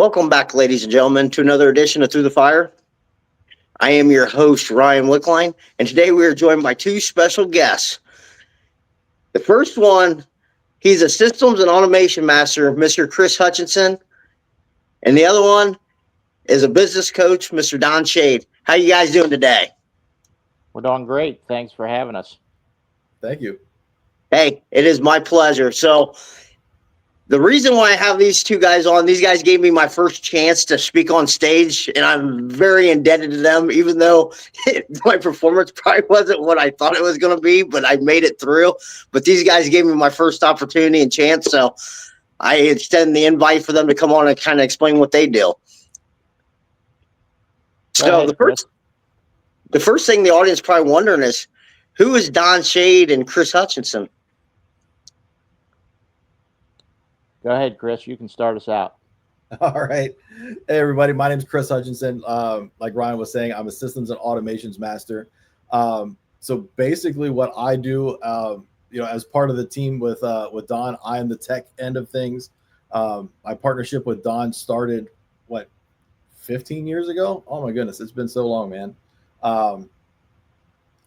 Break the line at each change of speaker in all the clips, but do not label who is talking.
Welcome back, ladies and gentlemen, to another edition of Through the Fire. I am your host, Ryan Wickline, and today we are joined by two special guests. The first one, he's a systems and automation master, Mr. Kris Hutchinson, and the other one is a business coach, Mr. Don Shade. How you guys doing today?
We're doing great. Thanks for having us.
Thank you.
Hey, it is my pleasure. So the reason why I have these two guys on, these guys gave me my first chance to speak on stage, and I'm very indebted to them, even though my performance probably wasn't what I thought it was going to be, but I made it through. But these guys gave me my first opportunity and chance, so I extend the invite for them to come on and kind of explain what they do. So the first thing the audience probably wondering is, who is Don Shade and Kris Hutchinson?
Go ahead, Kris. You can start us out.
All right. Hey, everybody. My name is Kris Hutchinson. Like Ryan was saying, I'm a systems and automations master. So basically what I do, as part of the team with Don, I am the tech end of things. My partnership with Don started, 15 years ago? Oh, my goodness. It's been so long, man.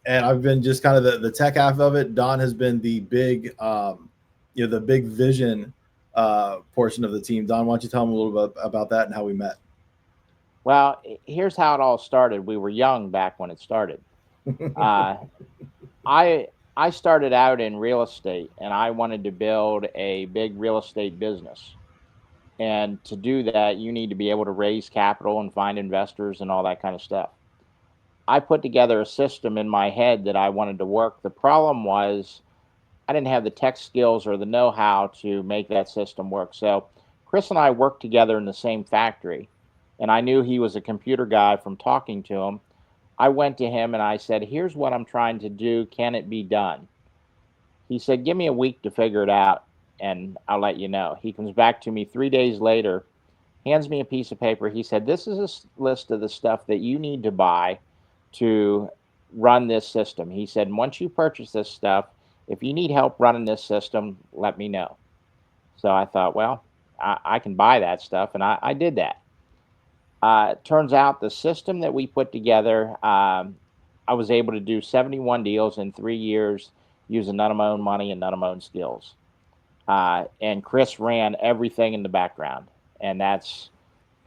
And I've been just kind of the tech half of it. Don has been the big, the big vision portion of the team. Don, why don't you tell them a little bit about that and how we met?
Well, here's how it all started. We were young back when it started. I started out in real estate, and I wanted to build a big real estate business. And to do that, you need to be able to raise capital and find investors and all that kind of stuff. I put together a system in my head that I wanted to work. The problem was I didn't have the tech skills or the know-how to make that system work. So Kris and I worked together in the same factory, and I knew he was a computer guy from talking to him. I went to him and I said, here's what I'm trying to do. Can it be done? He said, give me a week to figure it out, and I'll let you know. He comes back to me 3 days later, hands me a piece of paper. He said, this is a list of the stuff that you need to buy to run this system. He said, once you purchase this stuff, if you need help running this system, let me know. So I thought, well, I can buy that stuff, and I did that. It turns out the system that we put together, I was able to do 71 deals in 3 years using none of my own money and none of my own skills. And Kris ran everything in the background. And that's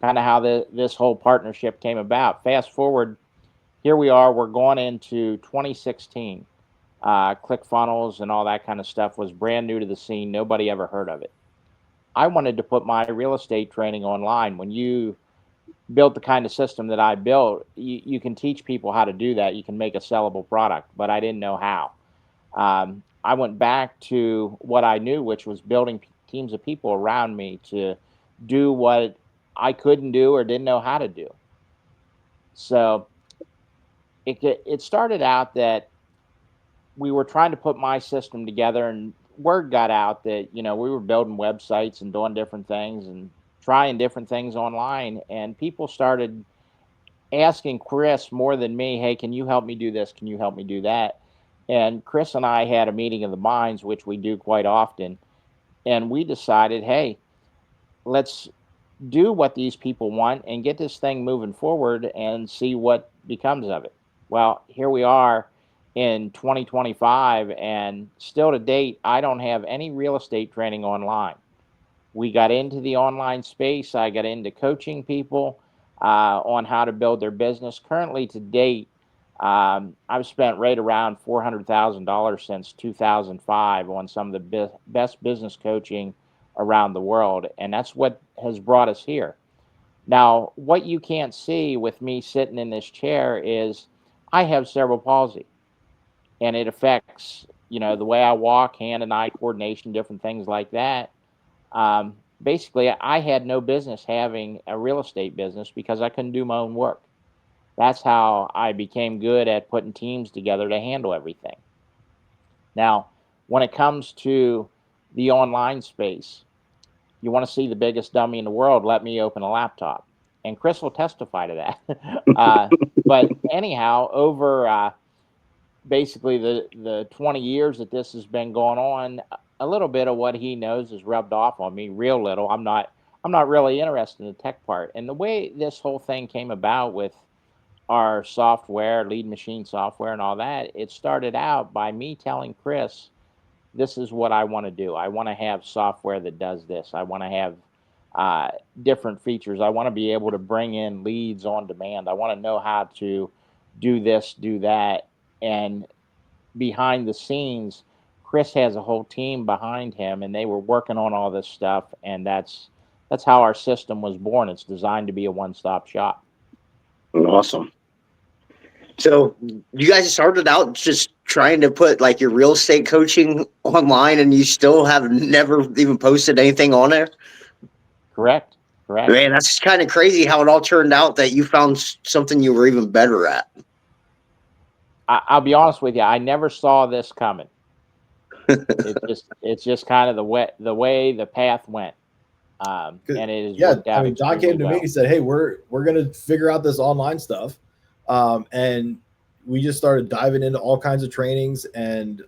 kind of how this whole partnership came about. Fast forward, here we are. We're going into 2016. ClickFunnels and all that kind of stuff was brand new to the scene. Nobody ever heard of it. I wanted to put my real estate training online. When you built the kind of system that I built, you can teach people how to do that. You can make a sellable product, but I didn't know how. I went back to what I knew, which was building teams of people around me to do what I couldn't do or didn't know how to do. So it started out that we were trying to put my system together, and word got out that, we were building websites and doing different things and trying different things online. And people started asking Kris more than me, hey, can you help me do this? Can you help me do that? And Kris and I had a meeting of the minds, which we do quite often. And we decided, hey, let's do what these people want and get this thing moving forward and see what becomes of it. Well, here we are in 2025, and still to date, I don't have any real estate training online. We got into the online space. I got into coaching people on how to build their business. Currently, to date, I've spent right around $400,000 since 2005 on some of the best business coaching around the world, and that's what has brought us here. Now, what you can't see with me sitting in this chair is I have cerebral palsy, and it affects, the way I walk, hand and eye coordination, different things like that. Basically, I had no business having a real estate business because I couldn't do my own work. That's how I became good at putting teams together to handle everything. Now, when it comes to the online space, you want to see the biggest dummy in the world, let me open a laptop. And Kris will testify to that. But anyhow, over basically the 20 years that this has been going on, a little bit of what he knows is rubbed off on me, real little. I'm not I'm not really interested in the tech part. And the way this whole thing came about with our software, lead machine software, and all that, it started out by me telling Kris, this is what I want to do. I want to have software that does this. I want to have uh, different features. I want to be able to bring in leads on demand. I want to know how to do this, do that. And behind the scenes, Kris has a whole team behind him, and they were working on all this stuff. And that's how our system was born. It's designed to be a one-stop shop.
Awesome. So you guys started out just trying to put like your real estate coaching online, and you still have never even posted anything on there.
Correct. Correct.
Man, that's kind of crazy how it all turned out that you found something you were even better at.
I'll be honest with you. I never saw this coming. It's just kind of the way the path went, and it has
Yeah,
worked out.
I mean, Don came to me. He said, "Hey, we're gonna figure out this online stuff," and we just started diving into all kinds of trainings, and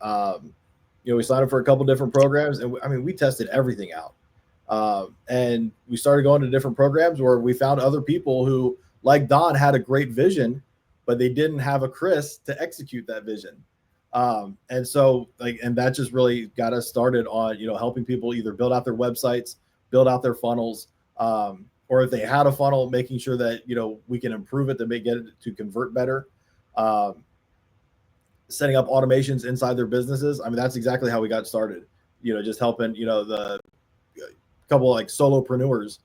we signed up for a couple different programs, and we tested everything out, and we started going to different programs where we found other people who, like Don, had a great vision, but they didn't have a Kris to execute that vision. And so and that just really got us started on, helping people either build out their websites, build out their funnels, or if they had a funnel, making sure that, we can improve it to get it to convert better. Setting up automations inside their businesses. That's exactly how we got started, just helping, the couple like solopreneurs,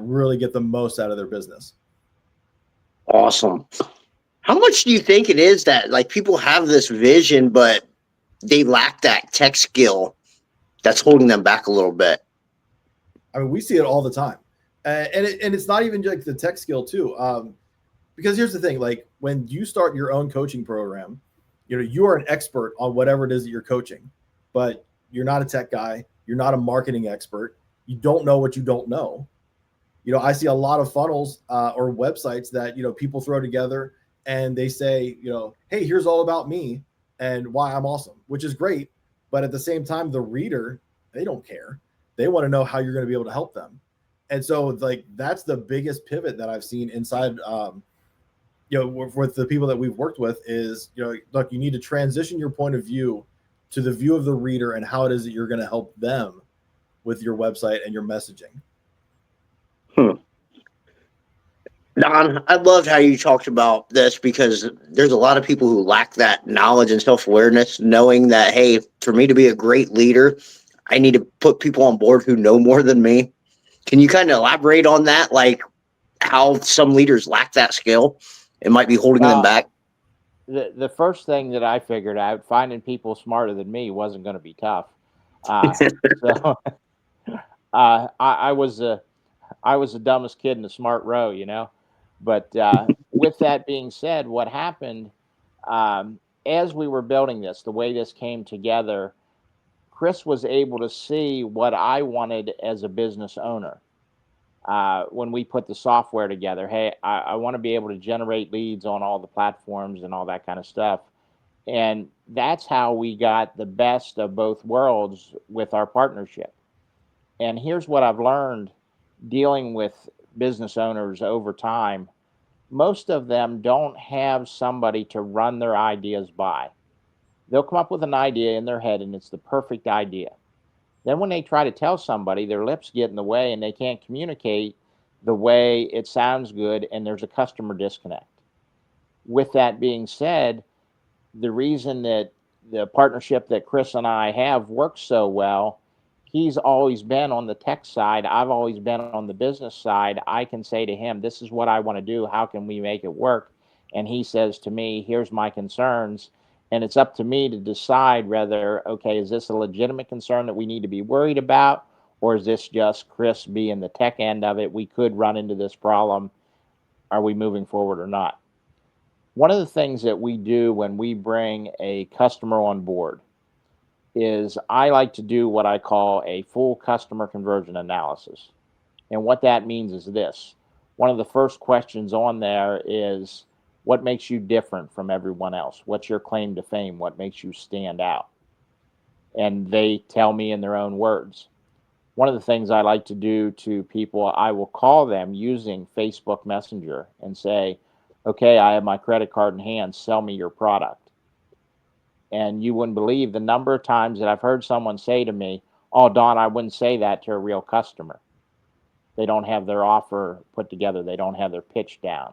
really get the most out of their business.
Awesome. How much do you think it is that like people have this vision, but they lack that tech skill that's holding them back a little bit?
We see it all the time, and it's not even like the tech skill too. Because here's the thing: like when you start your own coaching program, you are an expert on whatever it is that you're coaching, but you're not a tech guy. You're not a marketing expert. You don't know what you don't know. I see a lot of funnels or websites that people throw together. And they say, hey, here's all about me and why I'm awesome, which is great. But at the same time, the reader, they don't care. They want to know how you're going to be able to help them. And so like, that's the biggest pivot that I've seen inside, with the people that we've worked with is, look, you need to transition your point of view to the view of the reader and how it is that you're going to help them with your website and your messaging.
Don, I loved how you talked about this because there's a lot of people who lack that knowledge and self-awareness, knowing that, hey, for me to be a great leader, I need to put people on board who know more than me. Can you kind of elaborate on that? Like how some leaders lack that skill? It might be holding them back.
The first thing that I figured out, finding people smarter than me wasn't going to be tough. So I was the dumbest kid in the smart row, But with that being said, what happened as we were building this, the way this came together, Kris was able to see what I wanted as a business owner. When we put the software together, hey, I want to be able to generate leads on all the platforms and all that kind of stuff. And that's how we got the best of both worlds with our partnership. And here's what I've learned dealing with business owners over time. Most of them don't have somebody to run their ideas by. They'll come up with an idea in their head and it's the perfect idea. Then when they try to tell somebody, their lips get in the way and they can't communicate the way it sounds good, and there's a customer disconnect. With that being said, the reason that the partnership that Kris and I have works so well, he's always been on the tech side. I've always been on the business side. I can say to him, this is what I want to do. How can we make it work? And he says to me, here's my concerns. And it's up to me to decide whether, okay, is this a legitimate concern that we need to be worried about? Or is this just Kris being the tech end of it? We could run into this problem. Are we moving forward or not? One of the things that we do when we bring a customer on board is I like to do what I call a full customer conversion analysis. And what that means is this. One of the first questions on there is, what makes you different from everyone else? What's your claim to fame? What makes you stand out? And they tell me in their own words. one of the things I like to do to people, I will call them using Facebook Messenger and say, okay, I have my credit card in hand, sell me your product. And you wouldn't believe the number of times that I've heard someone say to me, oh, Don, I wouldn't say that to a real customer. They don't have their offer put together. They don't have their pitch down.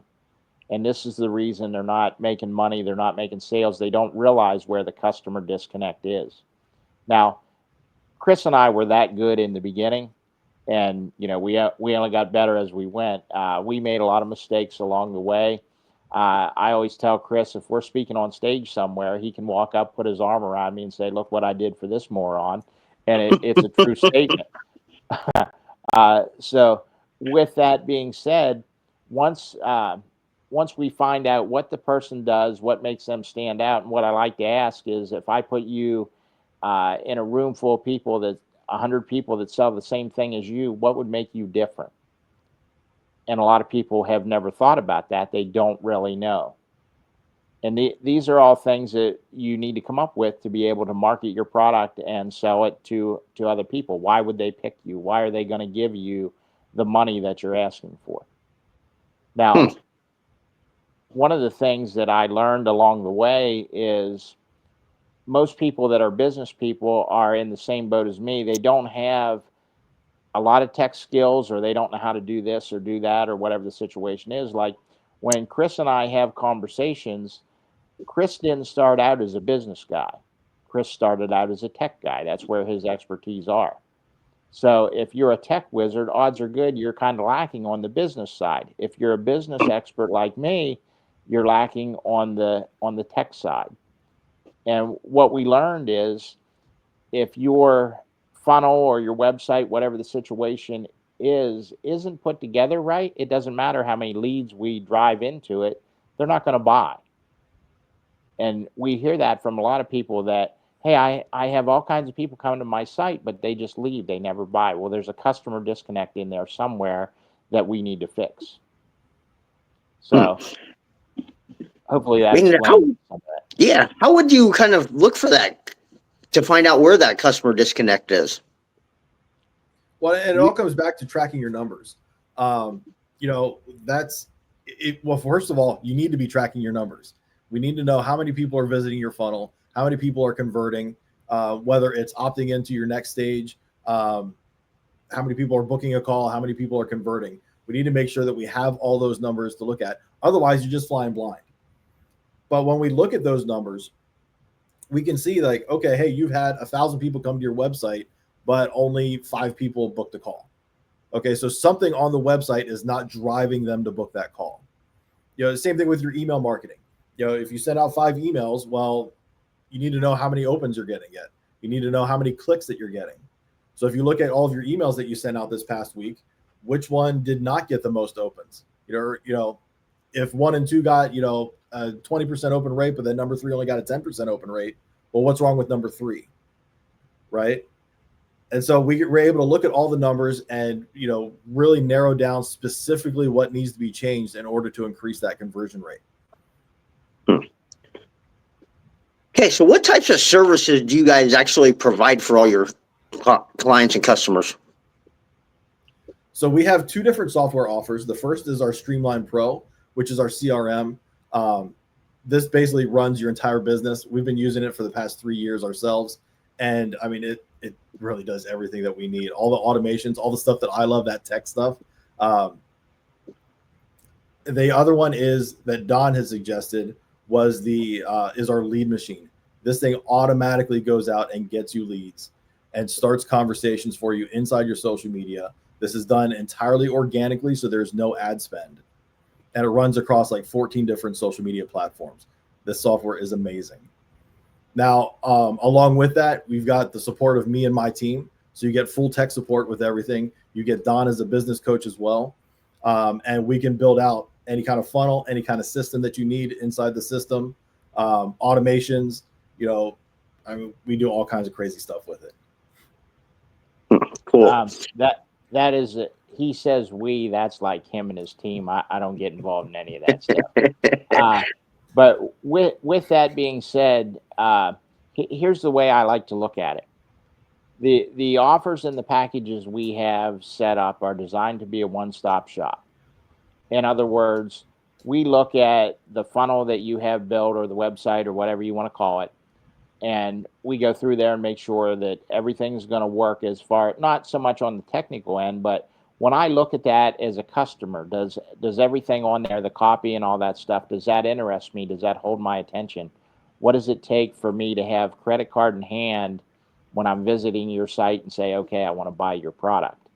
And this is the reason they're not making money. They're not making sales. They don't realize where the customer disconnect is. Now, Kris and I were that good in the beginning. And, you know, we only got better as we went. We made a lot of mistakes along the way. I always tell Kris, if we're speaking on stage somewhere, he can walk up, put his arm around me and say, look what I did for this moron. And it's a true statement. So with that being said, once we find out what the person does, what makes them stand out, and what I like to ask is, if I put you in a room full of people, that 100 people that sell the same thing as you, what would make you different? And a lot of people have never thought about that. They don't really know. And these are all things that you need to come up with to be able to market your product and sell it to other people. Why would they pick you? Why are they going to give you the money that you're asking for? Now, one of the things that I learned along the way is most people that are business people are in the same boat as me. They don't have a lot of tech skills, or they don't know how to do this or do that, or whatever the situation is. Like when Kris and I have conversations, Kris didn't start out as a business guy. Kris started out as a tech guy. That's where his expertise are. So if you're a tech wizard, odds are good you're kind of lacking on the business side. If you're a business expert like me, you're lacking on the tech side. And what we learned is, if your funnel or your website, whatever the situation isn't put together right, it doesn't matter how many leads we drive into it, they're not going to buy. And we hear that from a lot of people that, hey, I have all kinds of people coming to my site, but they just leave. They never buy. Well, there's a customer disconnect in there somewhere that we need to fix. So hopefully that explains some of that.
Yeah. How would you kind of look for that to find out where that customer disconnect is?
Well, and it all comes back to tracking your numbers. You know, that's it. Well, first of all, you need to be tracking your numbers. We need to know how many people are visiting your funnel, how many people are converting, whether it's opting into your next stage, how many people are booking a call, how many people are converting. We need to make sure that we have all those numbers to look at. Otherwise, you're just flying blind. But when we look at those numbers, we can see like, okay, hey, you've had 1,000 people come to your website, but only 5 people booked a call. Okay, so something on the website is not driving them to book that call. You know, the same thing with your email marketing. You know, if you send out 5 emails, well, you need to know how many opens you're getting yet. You need to know how many clicks that you're getting. So if you look at all of your emails that you sent out this past week, which one did not get the most opens? You know, if 1 and 2 got, you know, a 20% open rate, but then number 3 only got a 10% open rate, well, what's wrong with number 3? Right? And so we're able to look at all the numbers and, you know, really narrow down specifically what needs to be changed in order to increase that conversion rate.
Okay, so what types of services do you guys actually provide for all your clients and customers?
So we have 2 different software offers. The first is our Streamline Pro, which is our CRM. This basically runs your entire business. We've been using it for the past 3 years ourselves. And I mean, it really does everything that we need. All the automations, all the stuff that I love, that tech stuff. The other one is that Don has suggested is our lead machine. This thing automatically goes out and gets you leads and starts conversations for you inside your social media. This is done entirely organically, so there's no ad spend. And it runs across like 14 different social media platforms. This software is amazing. Now, along with that, we've got the support of me and my team. So you get full tech support with everything. You get Don as a business coach as well. And we can build out any kind of funnel, any kind of system that you need inside the system, automations, you know, I mean, we do all kinds of crazy stuff with it.
Cool.
That is, he says we, that's like him and his team. I don't get involved in any of that stuff. But with that being said, here's the way I like to look at it. The offers and the packages we have set up are designed to be a one-stop shop. In other words, we look at the funnel that you have built or the website or whatever you want to call it, and we go through there and make sure that everything's going to work, as far not so much on the technical end, but when I look at that as a customer, does everything on there, the copy and all that stuff, does that interest me? Does that hold my attention? What does it take for me to have credit card in hand when I'm visiting your site and say, okay, I want to buy your product?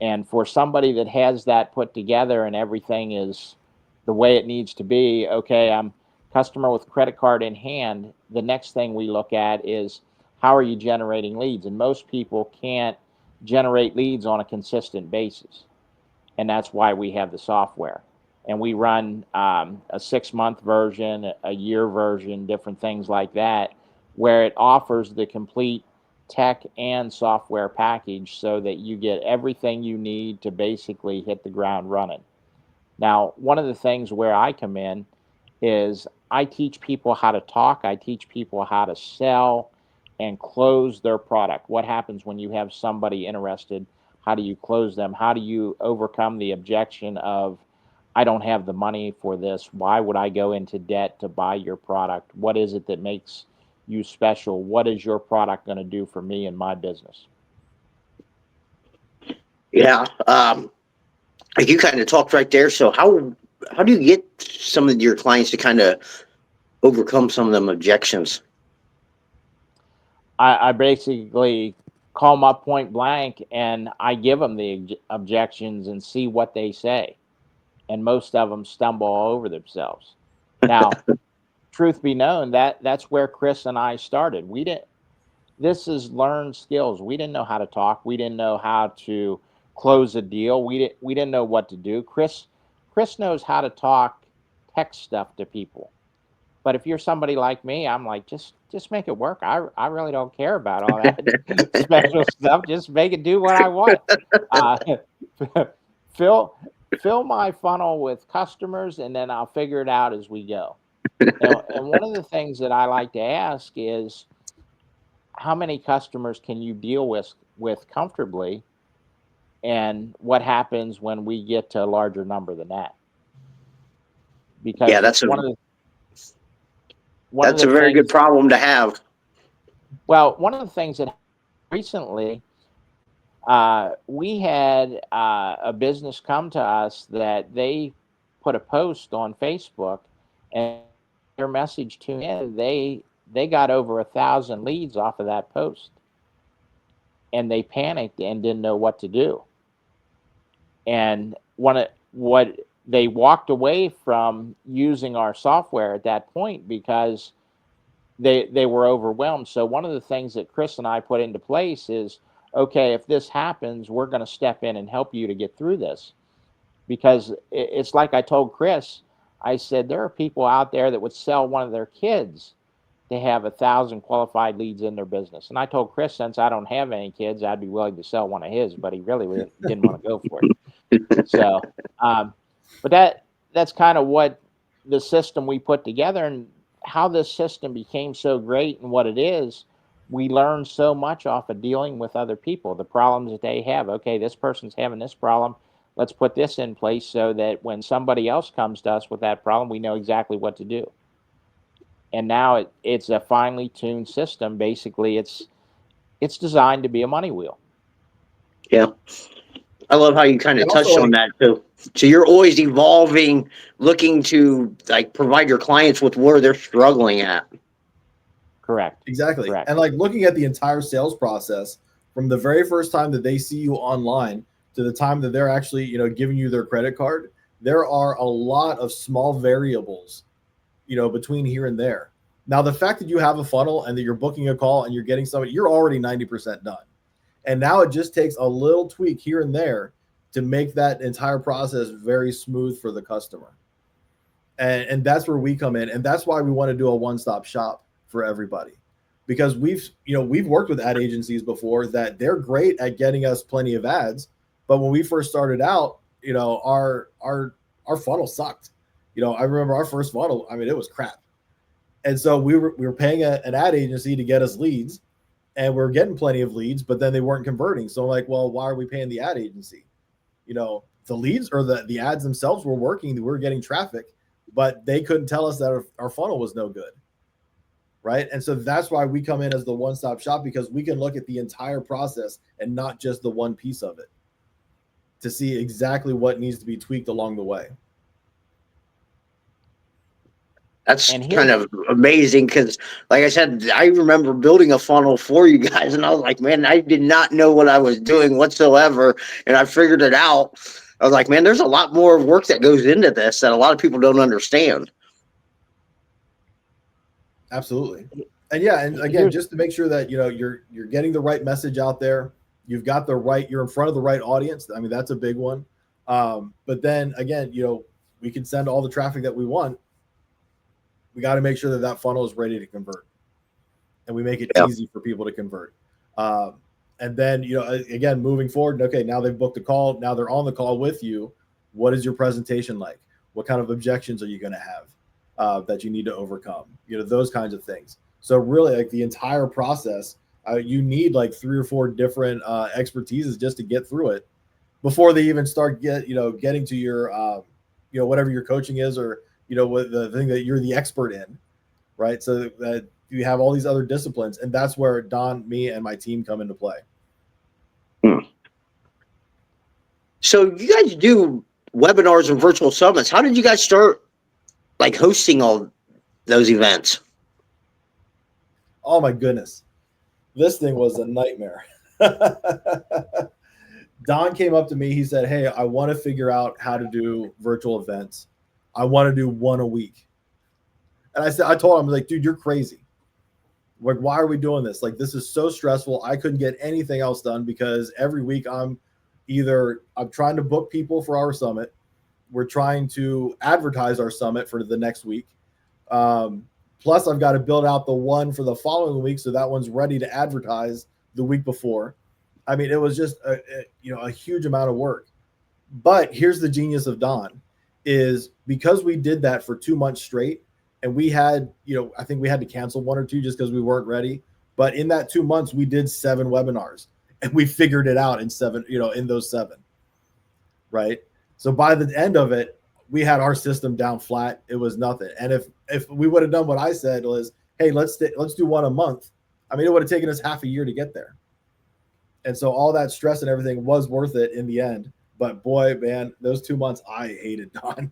And for somebody that has that put together and everything is the way it needs to be, okay, I'm customer with credit card in hand. The next thing we look at is, how are you generating leads? And most people can't generate leads on a consistent basis. And that's why we have the software. And we run a 6-month version, a year version, different things like that, where it offers the complete tech and software package so that you get everything you need to basically hit the ground running. Now, one of the things where I come in is I teach people how to talk. I teach people how to sell and close their product. What happens when you have somebody interested? How do you close them? How do you overcome the objection of, I don't have the money for this. Why would I go into debt to buy your product? What is it that makes you special? What is your product going to do for me and my business?
Yeah. Like you kind of talked right there. So how do you get some of your clients to kind of overcome some of them objections?
I basically call them up point blank and I give them the objections and see what they say. And most of them stumble all over themselves. Now, truth be known, that's where Kris and I started. We didn't. This is learned skills. We didn't know how to talk. We didn't know how to close a deal. We didn't know what to do. Kris knows how to talk tech stuff to people. But if you're somebody like me, I'm like, just make it work. I really don't care about all that special stuff. Just make it do what I want. Uh, fill fill my funnel with customers, and then I'll figure it out as we go. And one of the things that I like to ask is, how many customers can you deal with comfortably, and what happens when we get to a larger number than that?
Yeah,
Because
that's a
one of
that's a
the
very good
things,
problem to have.
well, one of the things that recently, we had a business come to us that they put a post on Facebook, and their message to him, they got over 1,000 leads off of that post, and they panicked and didn't know what to do. And what they walked away from using our software at that point because they were overwhelmed. So one of the things that Kris and I put into place is, okay, if this happens, we're going to step in and help you to get through this. Because it's like I told Kris, I said, there are people out there that would sell one of their kids to have 1,000 qualified leads in their business. And I told Kris, since I don't have any kids, I'd be willing to sell one of his, but he really didn't want to go for it. So, but that's kind of what the system we put together, and how this system became so great and what it is. We learn so much off of dealing with other people, the problems that they have. Okay, this person's having this problem. Let's put this in place so that when somebody else comes to us with that problem, we know exactly what to do. And now it's a finely tuned system. Basically, it's designed to be a money wheel.
Yeah. I love how you kind of
And also,
touched on
like,
that too. So you're always evolving, looking to like provide your clients with where they're struggling at.
Correct.
exactly.
Correct.
And like looking at the entire sales process from the very first time that they see you online to the time that they're actually, giving you their credit card, there are a lot of small variables, between here and there. Now, the fact that you have a funnel and that you're booking a call and you're getting somebody, you're already 90% done. And now it just takes a little tweak here and there to make that entire process very smooth for the customer. And that's where we come in. And that's why we want to do a one-stop shop for everybody. Because we've worked with ad agencies before that they're great at getting us plenty of ads. But when we first started out, our funnel sucked. I remember our first funnel, I mean, it was crap. And so we were paying an ad agency to get us leads. and we're getting plenty of leads, but then they weren't converting. So I'm like, well, why are we paying the ad agency? You know, the leads or the ads themselves were working. We were getting traffic, but they couldn't tell us that our funnel was no good. Right. And so that's why we come in as the one-stop shop, because we can look at the entire process and not just the one piece of it to see exactly what needs to be tweaked along the way.
That's kind of amazing because, like I said, I remember building a funnel for you guys, and I was like, man, I did not know what I was doing whatsoever, and I figured it out. I was like, man, there's a lot more work that goes into this that a lot of people don't understand.
Absolutely. And yeah, and again, just to make sure that, you know, you're getting the right message out there, you've got you're in front of the right audience. I mean, that's a big one. But then again, you know, we can send all the traffic that we want. We got to make sure that that funnel is ready to convert, and we make it easy for people to convert. And then, you know, again, moving forward, okay, now they've booked a call. Now they're on the call with you. What is your presentation like? What kind of objections are you going to have that you need to overcome? You know, those kinds of things. So really, like the entire process, you need like 3 or 4 different expertises just to get through it before they even start getting to your, you know, whatever your coaching is, or, you know, what the thing that you're the expert in, right? So that you have all these other disciplines, and that's where Don, me, and my team come into play.
So you guys do webinars and virtual summits. How did you guys start like hosting all those events?
Oh my goodness. This thing was a nightmare. Don came up to me. He said, hey, I want to figure out how to do virtual events. I want to do 1 a week. And I told him, like, dude, you're crazy. Like, why are we doing this? Like, this is so stressful. I couldn't get anything else done because every week I'm trying to book people for our summit. We're trying to advertise our summit for the next week. Plus I've got to build out the one for the following week, so that one's ready to advertise the week before. I mean, it was just a huge amount of work. But here's the genius of Don, is because we did that for 2 months straight, and we had, you know, I think we had to cancel 1 or 2 just because we weren't ready. But in that 2 months, we did 7 webinars, and we figured it out in those 7, right? So by the end of it, we had our system down flat. It was nothing. And if we would have done what I said was, hey, let's do 1 a month, I mean, it would have taken us half a year to get there. And so all that stress and everything was worth it in the end. But boy, man, those 2 months, I hated Don.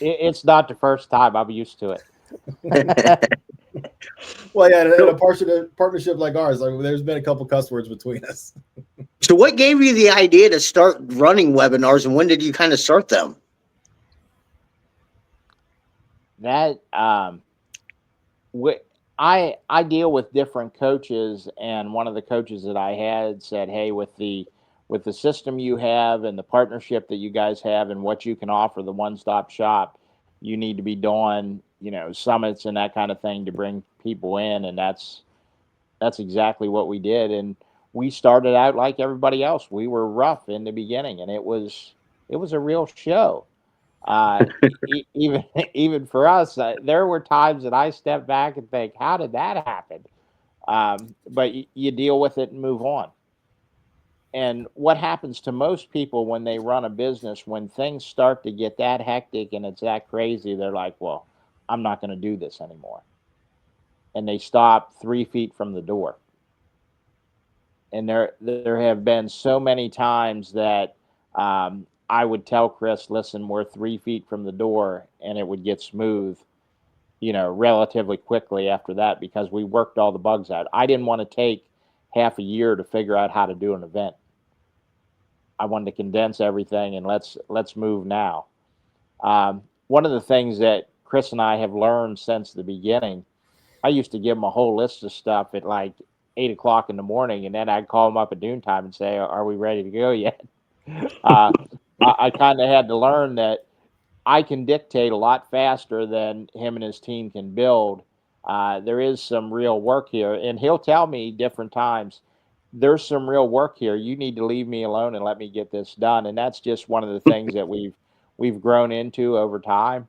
It's not the first time. I'm used to it.
Well, yeah, in a partnership like ours, like, there's been a couple cuss words between us.
So what gave you the idea to start running webinars, and when did you kind of start them?
That I deal with different coaches, and one of the coaches that I had said, hey, with the system you have and the partnership that you guys have and what you can offer, the one-stop shop, you need to be doing, you know, summits and that kind of thing to bring people in. And that's exactly what we did. And we started out like everybody else. We were rough in the beginning, and it was a real show. Even for us, there were times that I stepped back and think, how did that happen? But you deal with it and move on. And what happens to most people when they run a business, when things start to get that hectic and it's that crazy, they're like, well, I'm not going to do this anymore. And they stop 3 feet from the door. And there have been so many times that I would tell Kris, listen, we're 3 feet from the door, and it would get smooth, you know, relatively quickly after that, because we worked all the bugs out. I didn't want to take half a year to figure out how to do an event. I wanted to condense everything and let's move now. One of the things that Kris and I have learned since the beginning, I used to give them a whole list of stuff at like 8 o'clock in the morning, and then I'd call them up at noontime and say, are we ready to go yet? I kind of had to learn that I can dictate a lot faster than him and his team can build. There is some real work here, and he'll tell me different times, there's some real work here. You need to leave me alone and let me get this done. And that's just one of the things that we've grown into over time.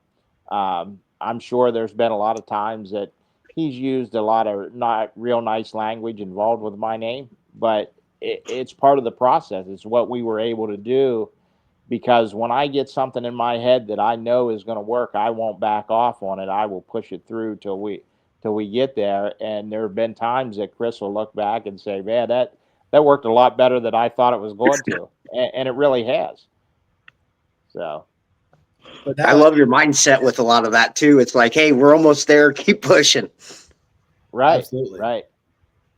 I'm sure there's been a lot of times that he's used a lot of not real nice language involved with my name, but it's part of the process. It's what we were able to do, because when I get something in my head that I know is going to work, I won't back off on it. I will push it through till we get there. And there have been times that Kris will look back and say, "Man, that worked a lot better than I thought it was going to," and it really has. So,
But
I
now,
love your mindset with a lot of that too. It's like, hey, we're almost there. Keep pushing.
right,
absolutely.
right.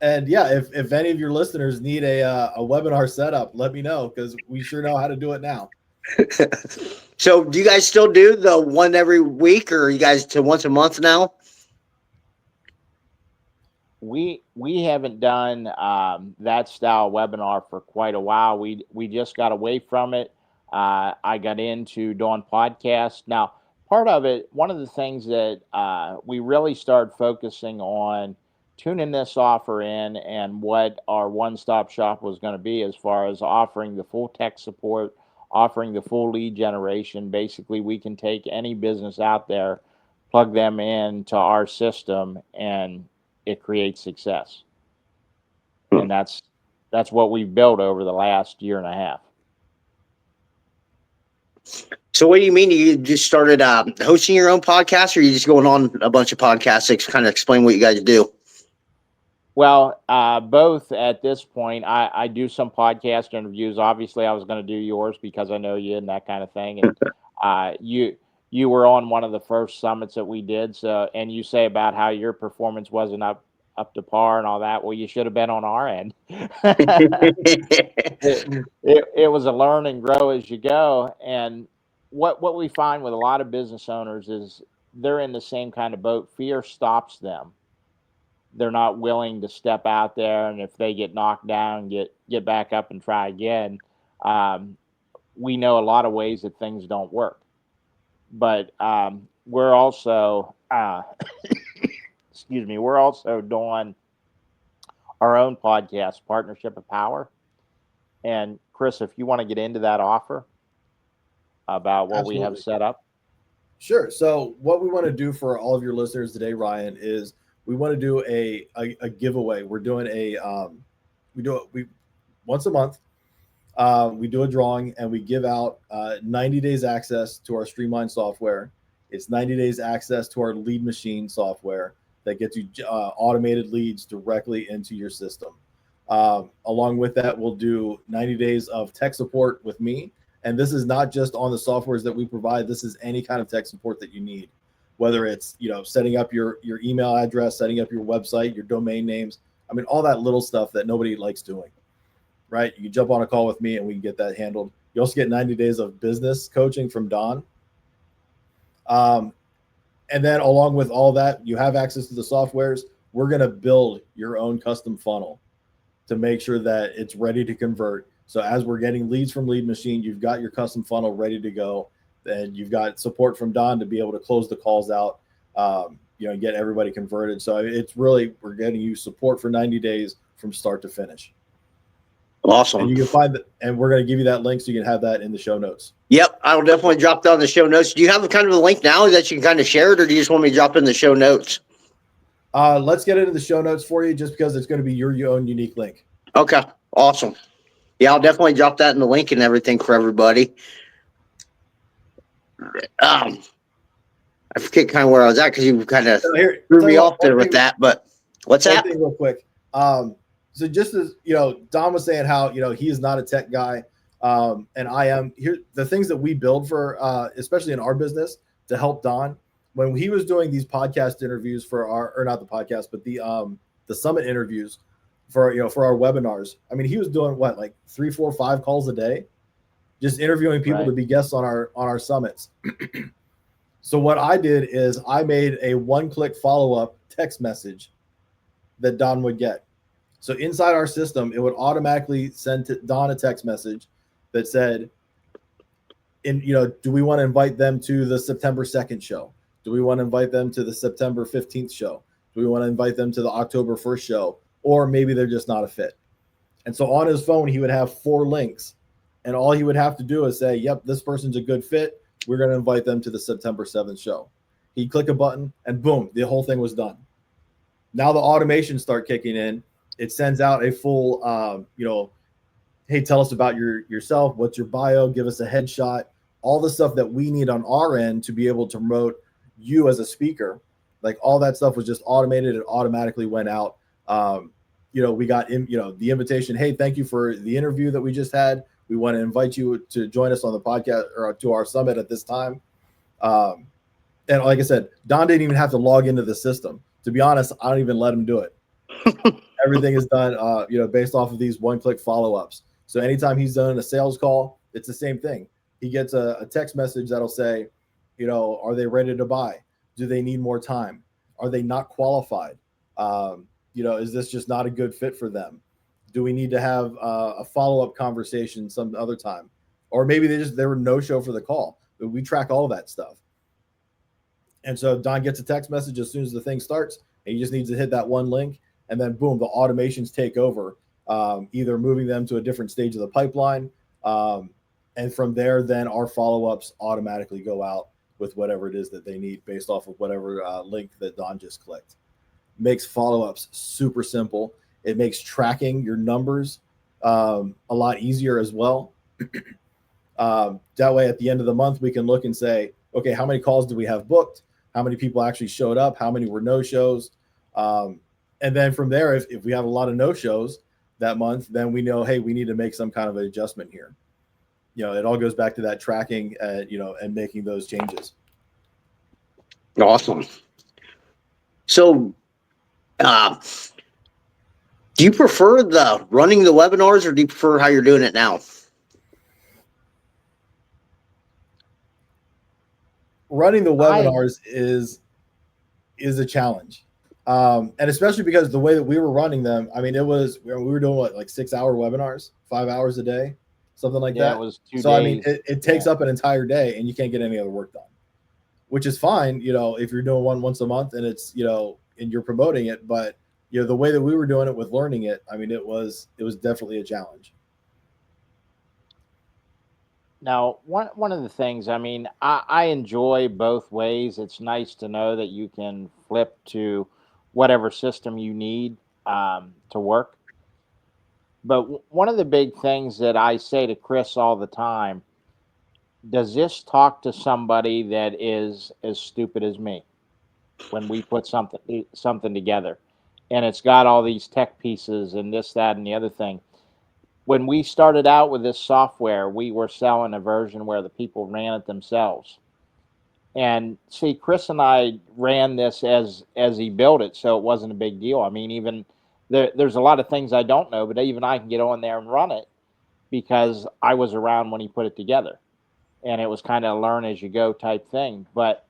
And yeah, if any of your listeners need a webinar setup, let me know, because we sure know how to do it now.
So do you guys still do the one every week, or are you guys to once a month now?
We haven't done that style webinar for quite a while. We just got away from it. I got into doing podcasts. Now, part of it, one of the things that we really started focusing on, tuning this offer in and what our one-stop shop was going to be, as far as offering the full tech support, offering the full lead generation. Basically, we can take any business out there, plug them into our system, and it creates success. And that's what we've built over the last year and a half.
So what do you mean? You just started hosting your own podcast, or are you just going on a bunch of podcasts to kind of explain what you guys do?
Well, both at this point. I do some podcast interviews. Obviously, I was going to do yours because I know you and that kind of thing. And you were on one of the first summits that we did. So, and you say about how your performance wasn't up to par and all that. Well, you should have been on our end. It was a learn and grow as you go. And what we find with a lot of business owners is they're in the same kind of boat. Fear stops them. They're not willing to step out there, and if they get knocked down, get back up and try again. We know a lot of ways that things don't work, but we're also excuse me, we're also doing our own podcast, Partnership of Power. And Kris, if you want to get into that offer about what we have set up.
Sure. So what we want to do for all of your listeners today, Ryan, is we want to do a giveaway. We're doing we once a month. We do a drawing, and we give out 90 days access to our Streamline software. It's 90 days access to our lead machine software that gets you automated leads directly into your system. Along with that, we'll do 90 days of tech support with me. And this is not just on the softwares that we provide. This is any kind of tech support that you need, whether it's, setting up your email address, setting up your website, your domain names. I mean, all that little stuff that nobody likes doing, right? You can jump on a call with me and we can get that handled. You also get 90 days of business coaching from Don. And then along with all that, you have access to the softwares. We're going to build your own custom funnel to make sure that it's ready to convert. So as we're getting leads from Lead Machine, you've got your custom funnel ready to go. And you've got support from Don to be able to close the calls out, and get everybody converted. So it's really, we're getting you support for 90 days from start to finish.
Awesome.
And you can find that, and we're going to give you that link so you can have that in the show notes.
Yep, I will definitely drop down the show notes. Do you have kind of a link now that you can kind of share it, or do you just want me to drop in the show notes?
Let's get into the show notes for you, just because it's going to be your own unique link.
Okay, awesome. Yeah, I'll definitely drop that in the link and everything for everybody. I forget kind of where I was at because you kind of threw me off there with that. But what's that?
Real quick. So just as Don was saying how he is not a tech guy, and I am. Here, the things that we build for, especially in our business, to help Don. When he was doing these podcast interviews for not the podcast, but the summit interviews for our webinars. I mean, he was doing like 3, 4, 5 calls a day, just interviewing people to be guests on our summits. So what I did is I made a one-click follow-up text message that Don would get. So inside our system, it would automatically send to Don a text message that said, do we want to invite them to the September 2nd show? Do we want to invite them to the September 15th show? Do we want to invite them to the October 1st show? Or maybe they're just not a fit. And so on his phone, he would have 4 links. And all he would have to do is say, yep, this person's a good fit. We're going to invite them to the September 7th show. He'd click a button and boom, the whole thing was done. Now the automations start kicking in. It sends out a full, hey, tell us about yourself. What's your bio? Give us a headshot. All the stuff that we need on our end to be able to promote you as a speaker. Like all that stuff was just automated. It automatically went out. We got the invitation. Hey, thank you for the interview that we just had. We want to invite you to join us on the podcast or to our summit at this time. And like I said, Don didn't even have to log into the system. To be honest, I don't even let him do it. Everything is done, based off of these one-click follow-ups. So anytime he's done a sales call, it's the same thing. He gets a text message that'll say, are they ready to buy? Do they need more time? Are they not qualified? Is this just not a good fit for them? Do we need to have a follow-up conversation some other time? Or maybe they were no-show for the call. But we track all that stuff. And so Don gets a text message as soon as the thing starts, and he just needs to hit that one link, and then boom, the automations take over, either moving them to a different stage of the pipeline. And from there, then our follow-ups automatically go out with whatever it is that they need based off of whatever link that Don just clicked. Makes follow-ups super simple. It makes tracking your numbers a lot easier as well. That way, at the end of the month, we can look and say, okay, how many calls do we have booked? How many people actually showed up? How many were no-shows? And then from there, if we have a lot of no-shows that month, then we know, hey, we need to make some kind of an adjustment here. It all goes back to that tracking, and making those changes.
Awesome. So, do you prefer the running the webinars, or do you prefer how you're doing it now?
Running the webinars is a challenge. And especially because the way that we were running them, I mean, we were doing like 6-hour webinars, 5 hours a day, something like that.
It was 2 days.
I mean, it takes up an entire day, and you can't get any other work done, which is fine, if you're doing one once a month and it's, and you're promoting it. But, the way that we were doing it with learning it, I mean, it was definitely a challenge.
Now, one of the things, I mean, I enjoy both ways. It's nice to know that you can flip to whatever system you need to work. But one of the big things that I say to Kris all the time, does this talk to somebody that is as stupid as me when we put something together? And it's got all these tech pieces and this, that, and the other thing. When we started out with this software, we were selling a version where the people ran it themselves. And see, Kris and I ran this as he built it, so it wasn't a big deal. I mean, even there's a lot of things I don't know, but even I can get on there and run it because I was around when he put it together. And it was kind of a learn as you go type thing. But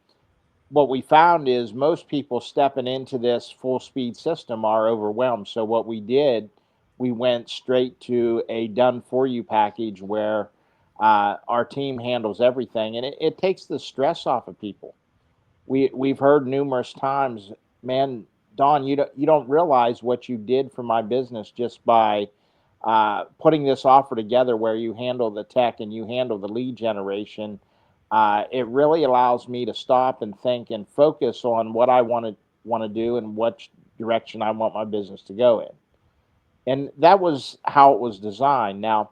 what we found is most people stepping into this full speed system are overwhelmed. So what we did, we went straight to a done for you package where our team handles everything, and it takes the stress off of people. We've heard numerous times, man, Don, you don't realize what you did for my business just by putting this offer together where you handle the tech and you handle the lead generation. It really allows me to stop and think and focus on what I want to do and what direction I want my business to go in. And that was how it was designed. Now,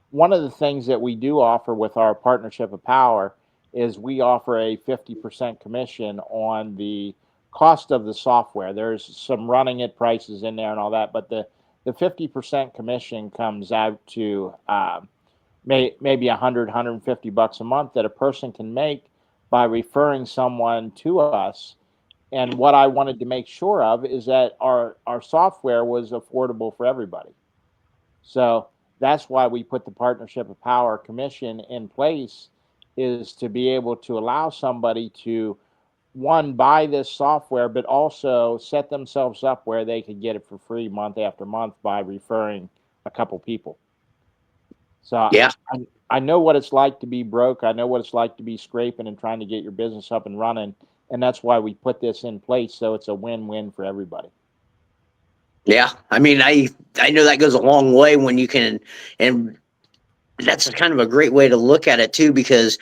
one of the things that we do offer with our partnership of power is we offer a 50% commission on the cost of the software. There's some running it prices in there and all that, but the 50% commission comes out to maybe $100-$150 a month that a person can make by referring someone to us. And what I wanted to make sure of is that our software was affordable for everybody. So that's why we put the partnership of power commission in place, is to be able to allow somebody to, one, buy this software, but also set themselves up where they could get it for free month after month by referring a couple people. So yeah, I know what it's like to be broke. I know what it's like to be scraping and trying to get your business up and running. And that's why we put this in place, so it's a win-win for everybody.
Yeah, I mean, I know that goes a long way when you can, and that's kind of a great way to look at it too, because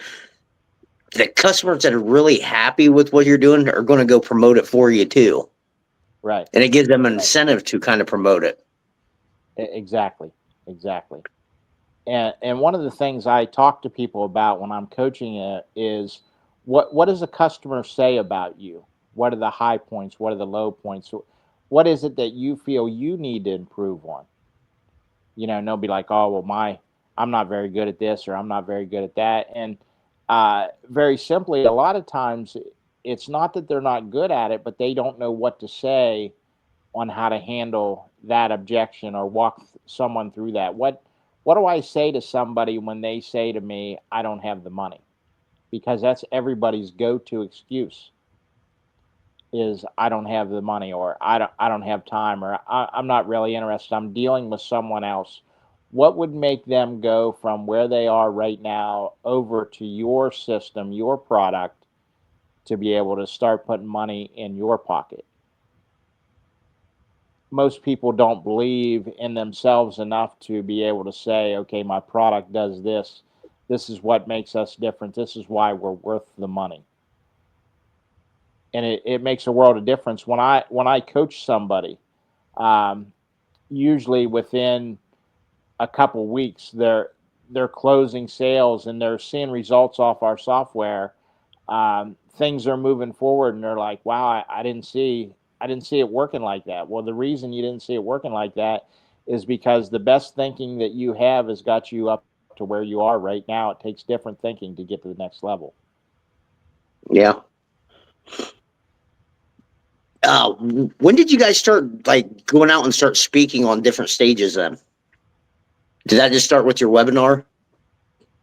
the customers that are really happy with what you're doing are going to go promote it for you too.
Right.
And it gives them an incentive to kind of promote it.
Exactly. And one of the things I talk to people about when I'm coaching it is what does a customer say about you? What are the high points? What are the low points? What is it that you feel you need to improve on? And they'll be like, oh, well, I'm not very good at this, or I'm not very good at that. And very simply, a lot of times it's not that they're not good at it, but they don't know what to say on how to handle that objection or walk someone through that. What do I say to somebody when they say to me, I don't have the money? Because that's everybody's go-to excuse is I don't have the money, or I don't have time, or I'm not really interested. I'm dealing with someone else. What would make them go from where they are right now over to your system, your product, to be able to start putting money in your pocket? Most people don't believe in themselves enough to be able to say, okay, my product does this. This is what makes us different. This is why we're worth the money. And it makes a world of difference. When I coach somebody, um, usually within a couple weeks, they're closing sales and they're seeing results off our software. Things are moving forward, and they're like, "Wow, I didn't see it working like that." Well, the reason you didn't see it working like that is because the best thinking that you have has got you up to where you are right now. It takes different thinking to get to the next level.
Yeah. When did you guys start like going out and start speaking on different stages then? Did that just start with your webinar?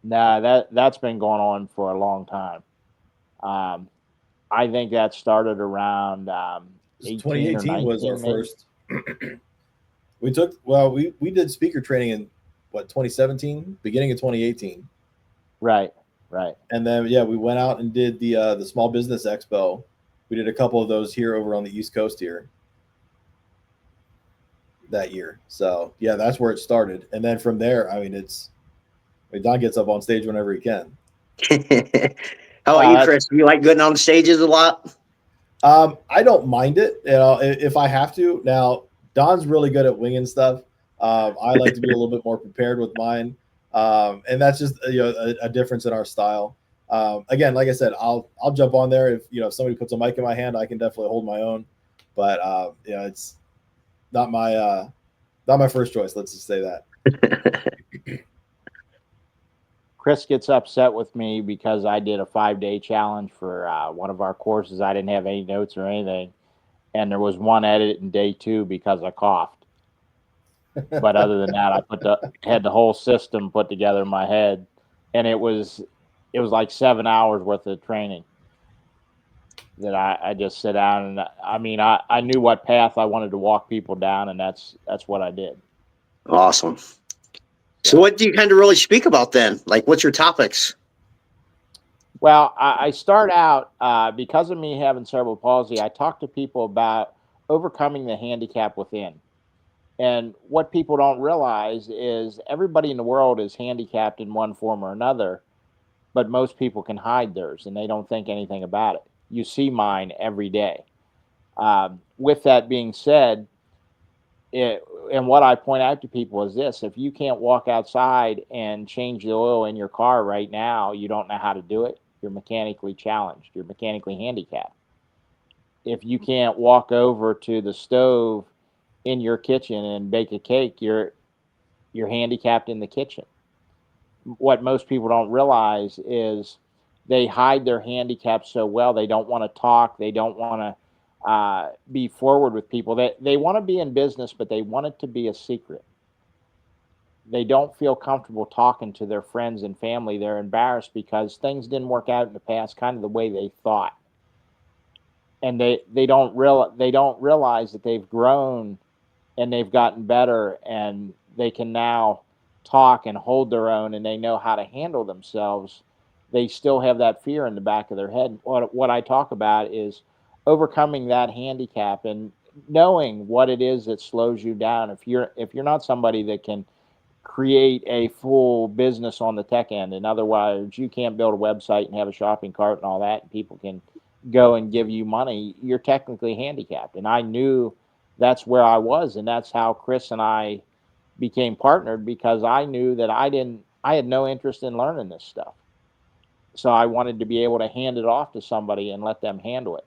Nah, that's been going on for a long time. Um, I think that started around 18 or
2018 was our
19, maybe.
first. We did speaker training in 2017, beginning of 2018.
Right.
And then we went out and did the Small Business Expo. We did a couple of those here over on the East Coast here that year. So that's where it started. And then from there, I mean, Don gets up on stage whenever he can.
How about you,
That's
Kris? You like getting on stages a lot?
I don't mind it, if I have to. Now, Don's really good at winging stuff. I like to be a little bit more prepared with mine, and that's just a difference in our style. Again, like I said, I'll jump on there if somebody puts a mic in my hand, I can definitely hold my own. But it's not my first choice. Let's just say that.
Kris gets upset with me because I did a 5-day challenge for one of our courses. I didn't have any notes or anything, and there was one edit in day 2 because I coughed. But other than that, I had the whole system put together in my head, and it was like 7 hours worth of training that I just sit down, and I knew what path I wanted to walk people down, and that's what I did.
Awesome. So what do you kind of really speak about then? Like, what's your topics?
Well, I start out because of me having cerebral palsy. I talk to people about overcoming the handicap within. And what people don't realize is everybody in the world is handicapped in one form or another, but most people can hide theirs and they don't think anything about it. You see mine every day. With that being said, and what I point out to people is this: if you can't walk outside and change the oil in your car right now, you don't know how to do it. You're mechanically challenged. You're mechanically handicapped. If you can't walk over to the stove in your kitchen and bake a cake, you're handicapped in the kitchen. What most people don't realize is they hide their handicap so well. They don't want to talk. They don't want to be forward with people. They want to be in business, but they want it to be a secret. They don't feel comfortable talking to their friends and family. They're embarrassed because things didn't work out in the past kind of the way they thought. And they don't realize that they've grown and they've gotten better, and they can now talk and hold their own, and they know how to handle themselves. They still have that fear in the back of their head. What I talk about is overcoming that handicap and knowing what it is that slows you down. If you're not somebody that can create a full business on the tech end, in other words, you can't build a website and have a shopping cart and all that, and people can go and give you money, you're technically handicapped. And I knew that's where I was, and that's how Kris and I became partnered, because I knew that I had no interest in learning this stuff. So I wanted to be able to hand it off to somebody and let them handle it.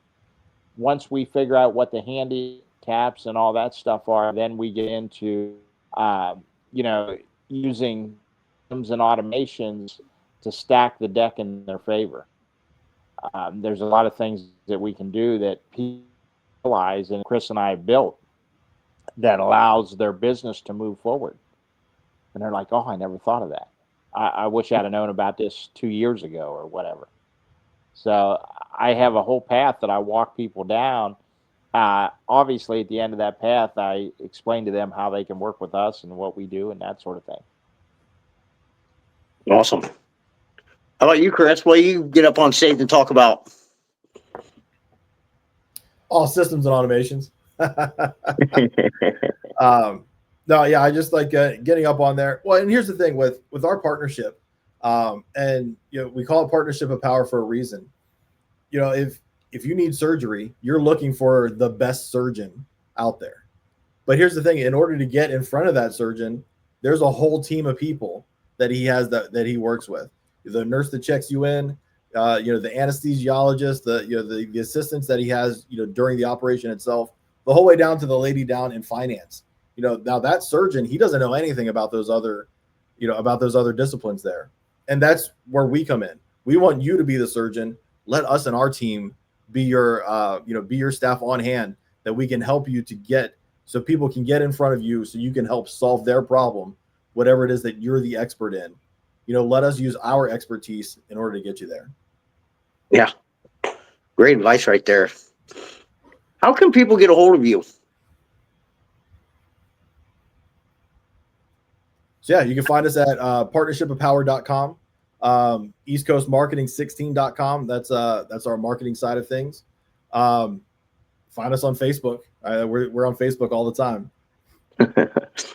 Once we figure out what the handicaps and all that stuff are, then we get into, uh, using systems and automations to stack the deck in their favor. There's a lot of things that we can do that people realize, and Kris and I have built, that allows their business to move forward. And they're like, oh, I never thought of that. I wish I'd have known about this 2 years ago or whatever. So I have a whole path that I walk people down. Obviously, at the end of that path, I explain to them how they can work with us and what we do and that sort of thing.
Awesome. How about you, Kris? What do you get up on stage and talk about?
All systems and automations. No, yeah, I just like getting up on there. Well, and here's the thing with our partnership, and we call it partnership of power for a reason. If you need surgery, you're looking for the best surgeon out there. But here's the thing: in order to get in front of that surgeon, there's a whole team of people that he has that he works with. The nurse that checks you in, the anesthesiologist, the assistants that he has, during the operation itself, the whole way down to the lady down in finance. Now that surgeon, he doesn't know anything about those other disciplines there. And that's where we come in. We want you to be the surgeon. Let us and our team be your staff on hand, that we can help you so people can get in front of you, so you can help solve their problem, whatever it is that you're the expert in. Let us use our expertise in order to get you there.
Yeah. Great advice right there. How can people get a hold of you?
So yeah, you can find us at partnershipofpower.com, eastcoastmarketing16.com. That's our marketing side of things. Find us on Facebook. We're on Facebook all the time.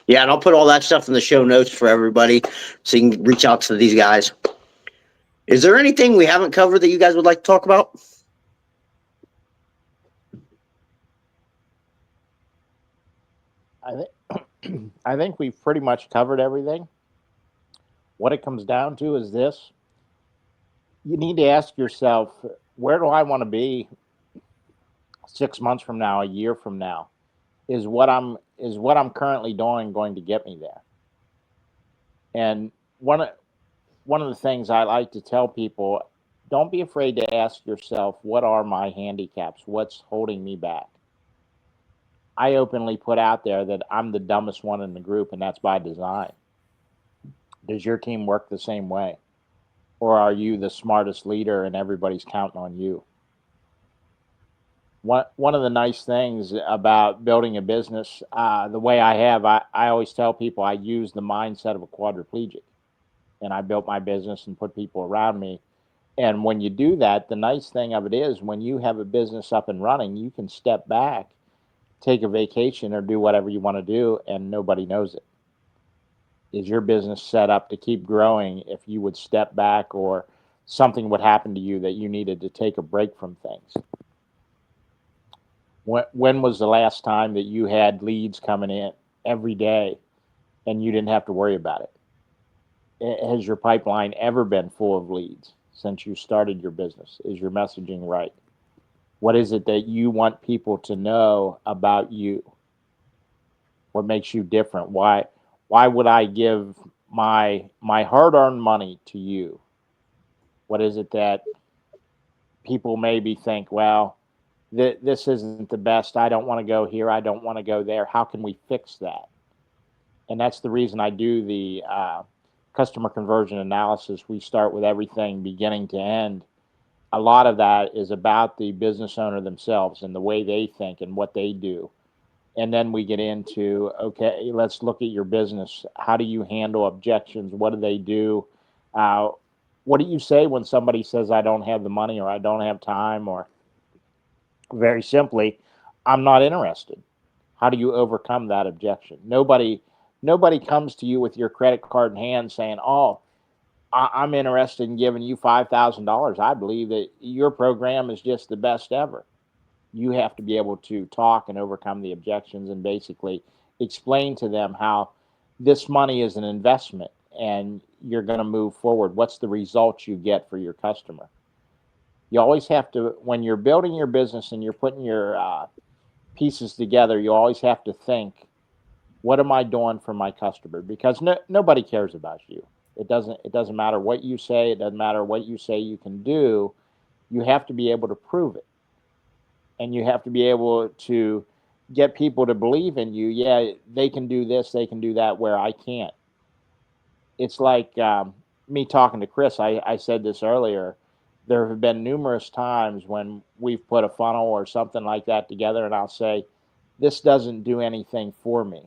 Yeah, and I'll put all that stuff in the show notes for everybody, so you can reach out to these guys. Is there anything we haven't covered that you guys would like to talk about?
I think we've pretty much covered everything. What it comes down to is this: you need to ask yourself, where do I want to be 6 months from now, a year from now? Is what I'm currently doing going to get me there? And one of the things I like to tell people, don't be afraid to ask yourself, what are my handicaps? What's holding me back? I openly put out there that I'm the dumbest one in the group, and that's by design. Does your team work the same way? Or are you the smartest leader and everybody's counting on you? One of the nice things about building a business, the way I always tell people, I use the mindset of a quadriplegic. And I built my business and put people around me. And when you do that, the nice thing of it is, when you have a business up and running, you can step back, take a vacation, or do whatever you want to do, and nobody knows it. Is your business set up to keep growing if you would step back, or something would happen to you that you needed to take a break from things? When was the last time that you had leads coming in every day and you didn't have to worry about it? Has your pipeline ever been full of leads since you started your business? Is your messaging right? What is it that you want people to know about you? What makes you different? Why would I give my hard-earned money to you? What is it that people maybe think, well, this isn't the best. I don't want to go here. I don't want to go there. How can we fix that? And that's the reason I do the customer conversion analysis. We start with everything beginning to end. A lot of that is about the business owner themselves and the way they think and what they do. And then we get into, okay, let's look at your business. How do you handle objections? What do they do? What do you say when somebody says, I don't have the money, or I don't have time, or very simply, I'm not interested? How do you overcome that objection? Nobody comes to you with your credit card in hand saying, oh, I'm interested in giving you $5,000. I believe that your program is just the best ever. You have to be able to talk and overcome the objections and basically explain to them how this money is an investment and you're going to move forward. What's the results you get for your customer? You always have to, when you're building your business and you're putting your pieces together, you always have to think, what am I doing for my customer? Because nobody cares about you. It doesn't matter what you say. It doesn't matter what you say you can do. You have to be able to prove it. And you have to be able to get people to believe in you. Yeah, they can do this, they can do that, where I can't. It's like me talking to Kris. I said this earlier. There have been numerous times when we've put a funnel or something like that together, and I'll say, this doesn't do anything for me.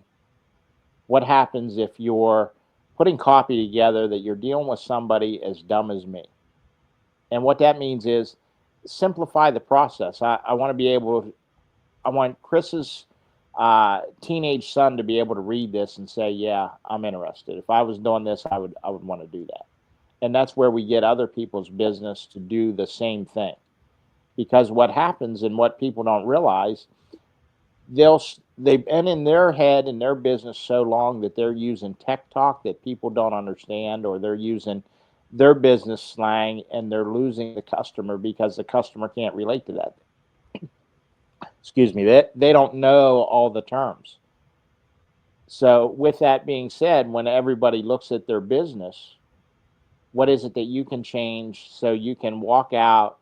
What happens if you're putting copy together that you're dealing with somebody as dumb as me? And what that means is simplify the process. I want to be able to, I want Kris's teenage son to be able to read this and say, yeah, I'm interested. If I was doing this, I would want to do that. And that's where we get other people's business to do the same thing. Because what happens and what people don't realize, they've been in their head in their business so long that they're using tech talk that people don't understand, or they're using their business slang and they're losing the customer because the customer can't relate to that. Excuse me, they don't know all the terms. So with that being said, when everybody looks at their business, what is it that you can change so you can walk out,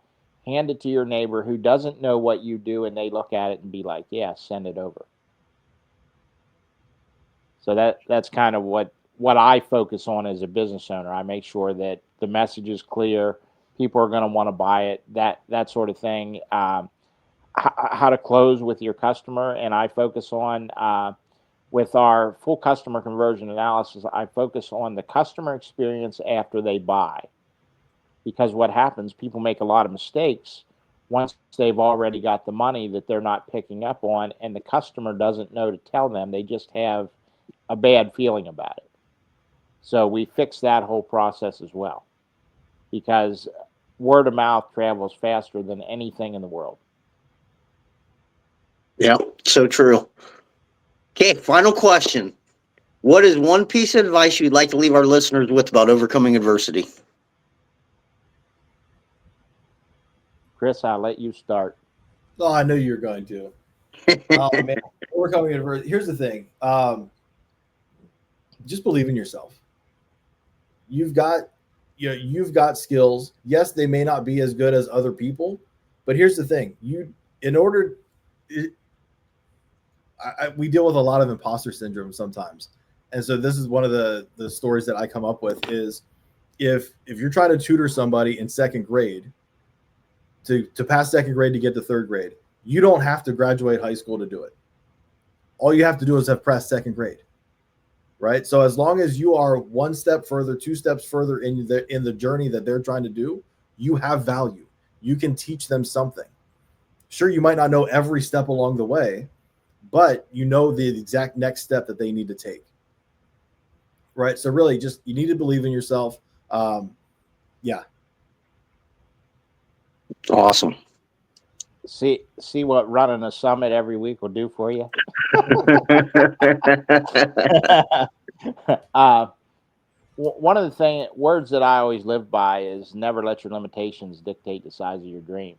hand it to your neighbor who doesn't know what you do, and they look at it and be like, yeah, send it over. So that's kind of what I focus on as a business owner. I make sure that the message is clear, people are going to want to buy it, that sort of thing. How to close with your customer, and I focus on with our full customer conversion analysis, I focus on the customer experience after they buy. Because what happens, people make a lot of mistakes once they've already got the money that they're not picking up on, and the customer doesn't know to tell them. They just have a bad feeling about it. So we fix that whole process as well, because word of mouth travels faster than anything in the world.
Yeah, so true. Okay, final question. What is one piece of advice you'd like to leave our listeners with about overcoming adversity?
Kris, I'll let you start.
Oh, I knew you were going to. Oh man, overcoming adversity. Here's the thing. Just believe in yourself. You've got skills. Yes, they may not be as good as other people, but here's the thing. We deal with a lot of imposter syndrome sometimes. And so this is one of the stories that I come up with is if you're trying to tutor somebody in second grade to pass second grade to get to third grade, you don't have to graduate high school to do it. All you have to do is have passed second grade, right? So as long as you are one step further, two steps further in the journey that they're trying to do, you have value. You can teach them something. Sure, you might not know every step along the way, but you know the exact next step that they need to take, right? So really, just you need to believe in yourself. Yeah.
Awesome.
See what running a summit every week will do for you. One of the words that I always live by is never let your limitations dictate the size of your dream.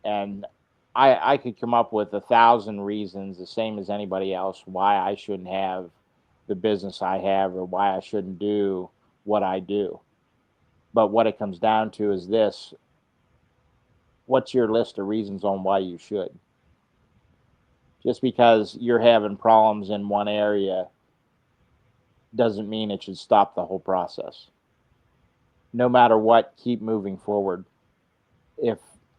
And I could come up with 1,000 reasons, the same as anybody else, why I shouldn't have the business I have or why I shouldn't do what I do. But what it comes down to is this: what's your list of reasons on why you should? Just because you're having problems in one area doesn't mean it should stop the whole process. No matter what, keep moving forward.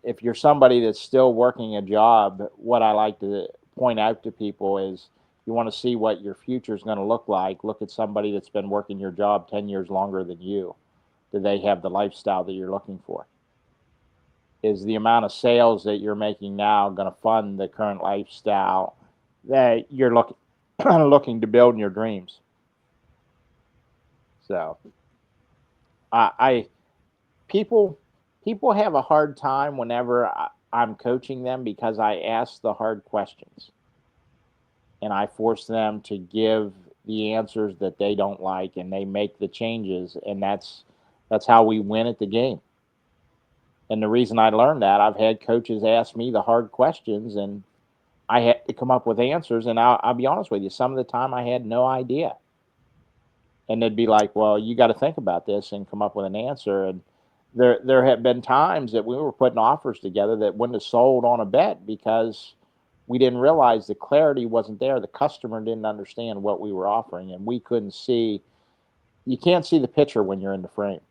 If you're somebody that's still working a job, what I like to point out to people is, you want to see what your future is going to look like, look at somebody that's been working your job 10 years longer than you. Do they have the lifestyle that you're looking for? Is the amount of sales that you're making now going to fund the current lifestyle that you're looking to build in your dreams? So People have a hard time whenever I'm coaching them because I ask the hard questions and I force them to give the answers that they don't like, and they make the changes, and that's how we win at the game. And the reason I learned that, I've had coaches ask me the hard questions, and I had to come up with answers. And I'll be honest with you, some of the time I had no idea. And they'd be like, well, you got to think about this and come up with an answer. And there have been times that we were putting offers together that wouldn't have sold on a bet because we didn't realize the clarity wasn't there. The customer didn't understand what we were offering, and we couldn't see. You can't see the picture when you're in the frame.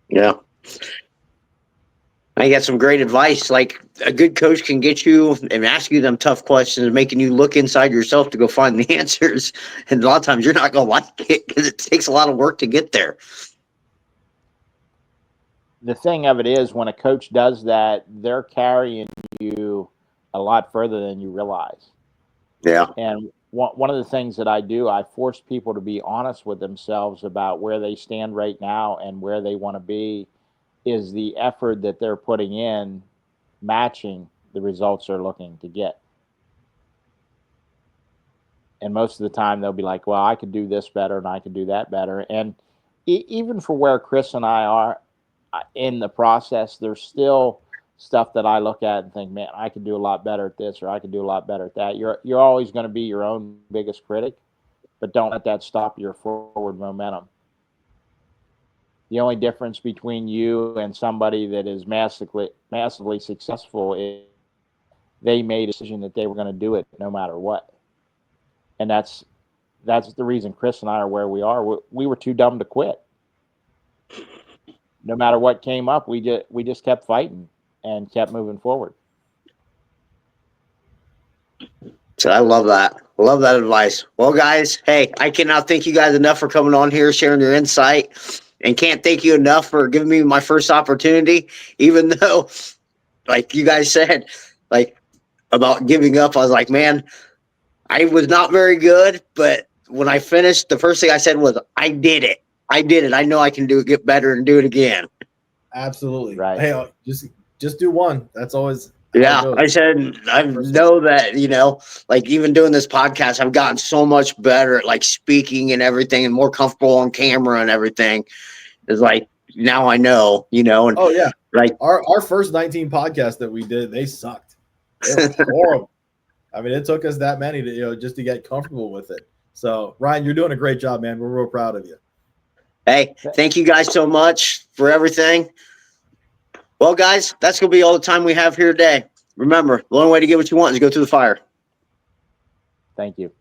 Yeah. I got some great advice. Like, a good coach can get you and ask you them tough questions, making you look inside yourself to go find the answers. And a lot of times you're not going to like it because it takes a lot of work to get there.
The thing of it is, when a coach does that, they're carrying you a lot further than you realize.
Yeah.
And one of the things that I do, I force people to be honest with themselves about where they stand right now and where they want to be. Is the effort that they're putting in matching the results they're looking to get? And most of the time they'll be like, well, I could do this better and I could do that better. And even for where Kris and I are in the process, there's still stuff that I look at and think, man, I could do a lot better at this, or I could do a lot better at that. You're always going to be your own biggest critic, but don't let that stop your forward momentum. The only difference between you and somebody that is massively successful is they made a decision that they were going to do it no matter what. And that's the reason Kris and I are where we are. We were too dumb to quit. No matter what came up, we just kept fighting and kept moving forward.
So I love that. Love that advice. Well, guys, hey, I cannot thank you guys enough for coming on here, sharing your insight. And can't thank you enough for giving me my first opportunity, even though, like you guys said, like, about giving up, I was like, man, I was not very good. But when I finished, the first thing I said was, I did it. I did it. I know I can get better and do it again.
Absolutely.
Right.
Hey, just do one. That's always.
Yeah, I said, I know that, like, even doing this podcast, I've gotten so much better at, like, speaking and everything, and more comfortable on camera and everything. It's like, now I know, and
oh yeah,
like
our first 19 podcasts that we did, they sucked. They were horrible. I mean, it took us that many to just to get comfortable with it. So Ryan, you're doing a great job, man. We're real proud of you.
Hey, thank you guys so much for everything. Well, guys, that's going to be all the time we have here today. Remember, the only way to get what you want is go through the fire.
Thank you.